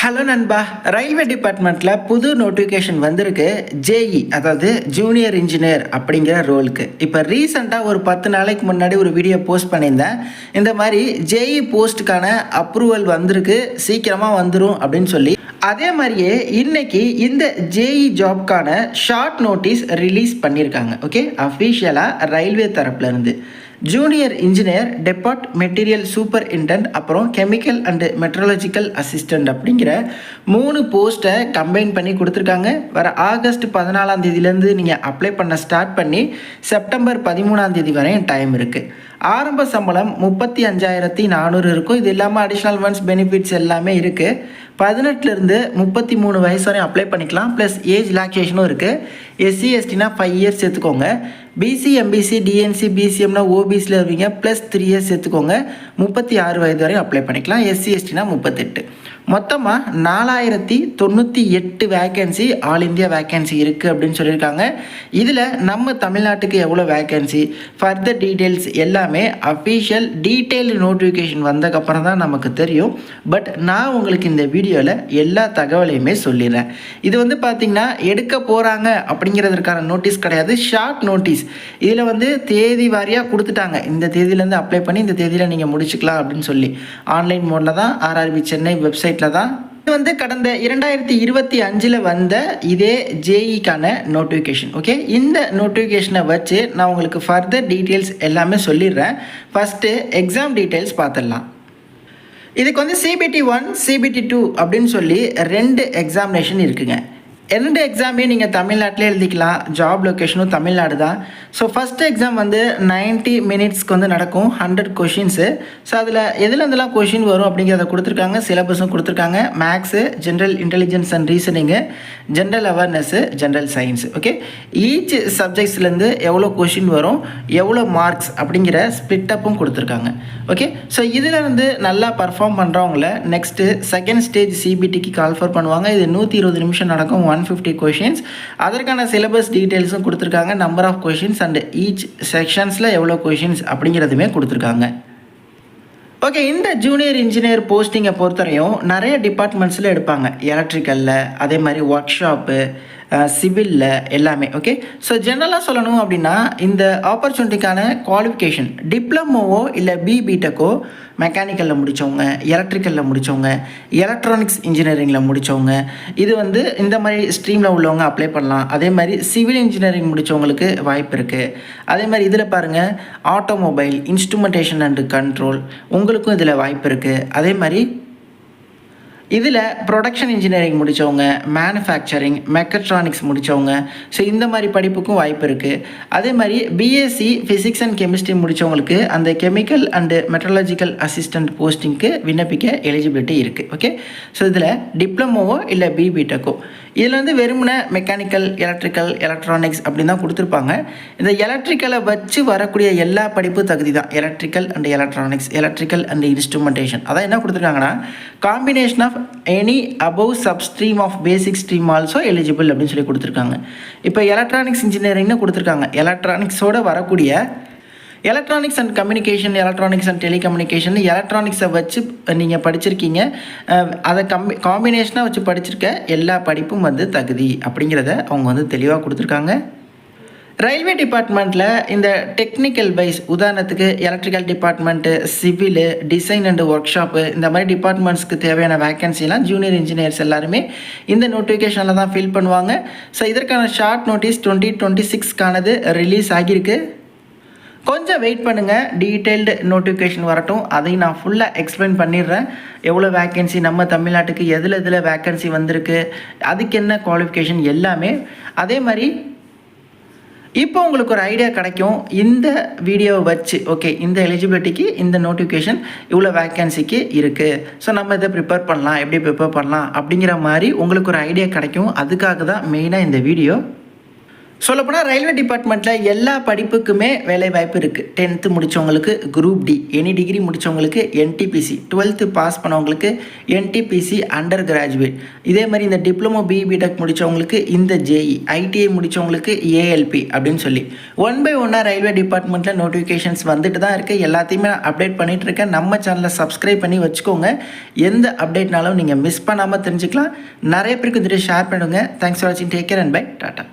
Hello நண்பா, railway டிபார்ட்மெண்ட்டில் புது நோட்டிஃபிகேஷன் வந்திருக்கு. ஜேஇ அதாவது ஜூனியர் இன்ஜினியர் அப்படிங்கிற ரோலுக்கு. இப்போ ரீசெண்டாக ஒரு 10 நாளைக்கு முன்னாடி ஒரு வீடியோ போஸ்ட் பண்ணியிருந்தேன். இந்த மாதிரி ஜேஇ போஸ்ட்டுக்கான அப்ரூவல் வந்திருக்கு, சீக்கிரமாக வந்துடும் அப்படின்னு சொல்லி. அதே மாதிரியே இன்னைக்கு இந்த ஜேஇ ஜாப்க்கான ஷார்ட் நோட்டீஸ் ரிலீஸ் பண்ணியிருக்காங்க. ஓகே, அஃபீஷியலாக ரயில்வே தரப்புலேருந்து ஜூனியர் இன்ஜினியர் டெபார்ட் மெட்டீரியல் சூப்பரிண்டென்ட் அப்புறம் கெமிக்கல் அண்டு மெட்ரலஜிக்கல் அசிஸ்டண்ட் அப்படிங்கிற 3 போஸ்ட்டை கம்பைன் பண்ணி கொடுத்துருக்காங்க. வர ஆகஸ்ட் 14ஆம் தேதியிலேருந்து நீங்கள் அப்ளை பண்ண ஸ்டார்ட் பண்ணி செப்டம்பர் 13ஆம் தேதி வரையும் டைம் இருக்குது. ஆரம்ப சம்பளம் 35,400 இருக்கும். இது இல்லாமல் அடிஷ்னல் ஒன்ஸ் பெனிஃபிட்ஸ் எல்லாமே இருக்குது. 18லேருந்து 33 வயசு வரையும் அப்ளை பண்ணிக்கலாம். ப்ளஸ் ஏஜ் ரிலாக்ஸேஷனும் இருக்குது. எஸ்சி எஸ்டினா 5 இயர்ஸ் சேர்த்துக்கோங்க. பிசி எம்பிசி டிஎன்சி பிசிஎம்னா ஓபிசியில் இருவீங்க ப்ளஸ் 3 இயர்ஸ் சேர்த்துக்கோங்க. 36 வயது வரையும் அப்ளை பண்ணிக்கலாம். எஸ்சி எஸ்டினா 38. மொத்தமாக 4098 வேக்கன்சி ஆல் இந்தியா வேக்கன்சி இருக்குது அப்படின்னு சொல்லியிருக்காங்க. இதில் நம்ம தமிழ்நாட்டுக்கு எவ்வளோ வேக்கன்சி, ஃபர்தர் டீட்டெயில்ஸ் எல்லாமே அஃபீஷியல் டீட்டெயில்டு நோட்டிஃபிகேஷன் வந்ததுக்கப்புறம் தான் நமக்கு தெரியும். பட் நான் உங்களுக்கு இந்த வீடியோவில் எல்லா தகவலையுமே சொல்லிடுறேன். இது வந்து பார்த்திங்கன்னா எடுக்க போகிறாங்க அப்படிங்கிறதுக்கான நோட்டீஸ் கிடையாது, ஷார்ட் நோட்டீஸ். இதில் தேதி வாரியாக கொடுத்துட்டாங்க. இந்த தேதியிலேருந்து அப்ளை பண்ணி இந்த தேதியில் நீங்கள் முடிச்சுக்கலாம் அப்படின்னு சொல்லி. ஆன்லைன் மோடில் தான் ஆர்ஆர்பி சென்னை வெப்சைட்டில் தான். இது கடந்த 2025 வந்த இதே ஜேஇக்கான நோட்டிஃபிகேஷன். ஓகே, இந்த நோட்டிஃபிகேஷனை வச்சு நான் உங்களுக்கு ஃபர்தர் டீட்டெயில்ஸ் எல்லாமே சொல்லிடுறேன். ஃபஸ்ட்டு எக்ஸாம் டீட்டெயில்ஸ் பார்த்துடலாம். இதுக்கு CBT 1 CBT 2 அப்படின்னு சொல்லி 2 எக்ஸாமினேஷன் இருக்குங்க. 2 எக்ஸாமே நீங்கள் தமிழ்நாட்டிலே எழுதிக்கலாம். ஜாப் லொக்கேஷனும் தமிழ்நாடு தான். ஸோ ஃபஸ்ட் எக்ஸாம் 90 மினிட்ஸ்க்கு நடக்கும், 100 கொஷின்ஸு. ஸோ அதில் எதுலேருந்துலாம் கொஷின் வரும் அப்படிங்கிறத கொடுத்துருக்காங்க. சிலபஸும் கொடுத்துருக்காங்க. Maths, general intelligence and reasoning, general awareness, general science. Okay, each சப்ஜெக்ட்ஸ்லேருந்து எவ்வளோ கொஷின் வரும், எவ்வளோ மார்க்ஸ் அப்படிங்கிற ஸ்ப்ளிட்டப்பும் கொடுத்துருக்காங்க. ஓகே, ஸோ இதில் நல்லா பர்ஃபார்ம் பண்ணுறவங்கள நெக்ஸ்ட்டு செகண்ட் ஸ்டேஜ் சிபிடிக்கு கால்ஃபர் பண்ணுவாங்க. இது 120 நிமிஷம் நடக்கும், 150 கொஷின்ஸ். அதற்கான சிலபஸ் டீட்டெயில்ஸும் கொடுத்துருக்காங்க. Number of questions and each செக்ஷன்ஸில் எவ்வளோ கொஷின்ஸ் அப்படிங்கிறதுமே கொடுத்துருக்காங்க. ஓகே, இந்த ஜூனியர் இன்ஜினியர் போஸ்டிங்கை பொறுத்தவரையும் நிறைய டிபார்ட்மெண்ட்ஸில் எடுப்பாங்க. எலக்ட்ரிக்கலில், அதே மாதிரி ஒர்க் ஷாப்பு, சிவிலில் எல்லாமே. ஓகே, ஸோ ஜென்ரலாக சொல்லணும் அப்படின்னா இந்த ஆப்பர்ச்சுனிட்டிக்கான குவாலிஃபிகேஷன் டிப்ளமோவோ இல்லை பிடெக்கோ, மெக்கானிக்கலில் முடித்தவங்க, எலக்ட்ரிக்கலில் முடித்தவங்க, எலக்ட்ரானிக்ஸ் இன்ஜினியரிங்கில் முடித்தவங்க, இது இந்த மாதிரி ஸ்ட்ரீமில் உள்ளவங்க அப்ளை பண்ணலாம். அதே மாதிரி சிவில் இன்ஜினியரிங் முடித்தவங்களுக்கு வாய்ப்பு இருக்குது. அதே மாதிரி இதில் பாருங்கள், ஆட்டோமொபைல், இன்ஸ்ட்ருமெண்டேஷன் அண்டு கண்ட்ரோல், உங்களுக்கும் இதில் வாய்ப்பு இருக்குது. அதே மாதிரி இதில் ப்ரொடக்ஷன் இன்ஜினியரிங் முடித்தவங்க, மேனுஃபேக்சரிங், மெக்கட்ரானிக்ஸ் முடித்தவங்க, ஸோ இந்த மாதிரி படிப்புக்கும் வாய்ப்பு இருக்குது. அதே மாதிரி பிஎஸ்சி ஃபிசிக்ஸ் அண்ட் கெமிஸ்ட்ரி முடித்தவங்களுக்கு அந்த கெமிக்கல் அண்டு மெட்ரலஜிக்கல் அசிஸ்டண்ட் போஸ்டிங்க்கு விண்ணப்பிக்க எலிஜிபிலிட்டி இருக்குது. ஓகே, ஸோ இதில் டிப்ளமோவோ இல்லை பிடெக்கோ, இதில் வெறுமனே மெக்கானிக்கல், எலக்ட்ரிக்கல், எலக்ட்ரானிக்ஸ் அப்படின்னு தான் கொடுத்துருப்பாங்க. இந்த எலக்ட்ரிக்கலை வச்சு வரக்கூடிய எல்லா படிப்பு தகுதி தான் electrical and electronics, electrical and instrumentation. அதான் என்ன கொடுத்துருக்காங்கன்னா, combination of any above substream of basic stream also eligible அப்படின்னு சொல்லி கொடுத்துருக்காங்க. இப்போ எலக்ட்ரானிக்ஸ் இன்ஜினியரிங்னு கொடுத்துருக்காங்க. எலக்ட்ரானிக்ஸோடு வரக்கூடிய electronics and communication, electronics and telecommunication, எலக்ட்ரானிக்ஸை வச்சு நீங்கள் படிச்சிருக்கீங்க, அதை காம்பினேஷனாக வச்சு படிச்சிருக்க எல்லா படிப்பும் தகுதி அப்படிங்கிறத அவங்க தெளிவாக கொடுத்துருக்காங்க. ரயில்வே டிபார்ட்மெண்ட்டில் இந்த டெக்னிக்கல் வைஸ், உதாரணத்துக்கு electrical department, civil, design and work shop, இந்த மாதிரி டிபார்ட்மெண்ட்ஸ்க்கு தேவையான வேக்கன்சிலாம் ஜூனியர் இன்ஜினியர்ஸ் எல்லாருமே இந்த நோட்டிஃபிகேஷனில் தான் ஃபில் பண்ணுவாங்க. ஸோ இதற்கான ஷார்ட் நோட்டீஸ் 2026க்கானது ரிலீஸ் ஆகியிருக்கு. கொஞ்சம் வெயிட் பண்ணுங்கள், டீட்டெயில்டு நோட்டிஃபிகேஷன் வரட்டும். அதையும் நான் ஃபுல்லாக எக்ஸ்பிளைன் பண்ணிடுறேன். எவ்வளோ வேக்கன்சி நம்ம தமிழ்நாட்டுக்கு, எதில் வேக்கன்சி வந்திருக்கு, அதுக்கு என்ன குவாலிஃபிகேஷன் எல்லாமே. அதே மாதிரி இப்போ உங்களுக்கு ஒரு ஐடியா கிடைக்கும் இந்த வீடியோவை வச்சு. ஓகே, இந்த எலிஜிபிலிட்டிக்கு இந்த நோட்டிஃபிகேஷன் இவ்வளோ வேக்கன்சிக்கு இருக்குது, ஸோ நம்ம இதை ப்ரிப்பேர் பண்ணலாம், எப்படி ப்ரிப்பேர் பண்ணலாம் அப்படிங்கிற மாதிரி உங்களுக்கு ஒரு ஐடியா கிடைக்கும். அதுக்காக தான் மெயினாக இந்த வீடியோ. சொல்லப்போனால் ரயில்வே டிபார்ட்மெண்ட்டில் எல்லா படிப்புக்குமே வேலை வாய்ப்பு இருக்குது. 10th முடித்தவங்களுக்கு குரூப் டி, எனி டிகிரி முடித்தவங்களுக்கு என்டிபிசி, 12th பாஸ் பண்ணவங்களுக்கு என்டிபிசி அண்டர் கிராஜுவேட், இதே மாதிரி இந்த டிப்ளமோ பிடெக் முடித்தவங்களுக்கு இந்த ஜேஇ, ஐடிஐ முடித்தவங்களுக்கு ஏஎல்பி அப்படின்னு சொல்லி 1 by 1 ரயில்வே டிபார்ட்மெண்ட்டில் நோட்டிஃபிகேஷன்ஸ் வந்துட்டு தான் இருக்குது. எல்லாத்தையுமே நான் அப்டேட் பண்ணிகிட்டு இருக்கேன். நம்ம சேனலை சப்ஸ்கிரைப் பண்ணி வச்சுக்கோங்க. எந்த அப்டேட்னாலும் நீங்கள் மிஸ் பண்ணாமல் தெரிஞ்சுக்கலாம். நிறைய பேருக்கு வந்துட்டு ஷேர் பண்ணுங்கள். தேங்க்ஸ் ஃபார் வாட்சிங். Take care and bye. Tata.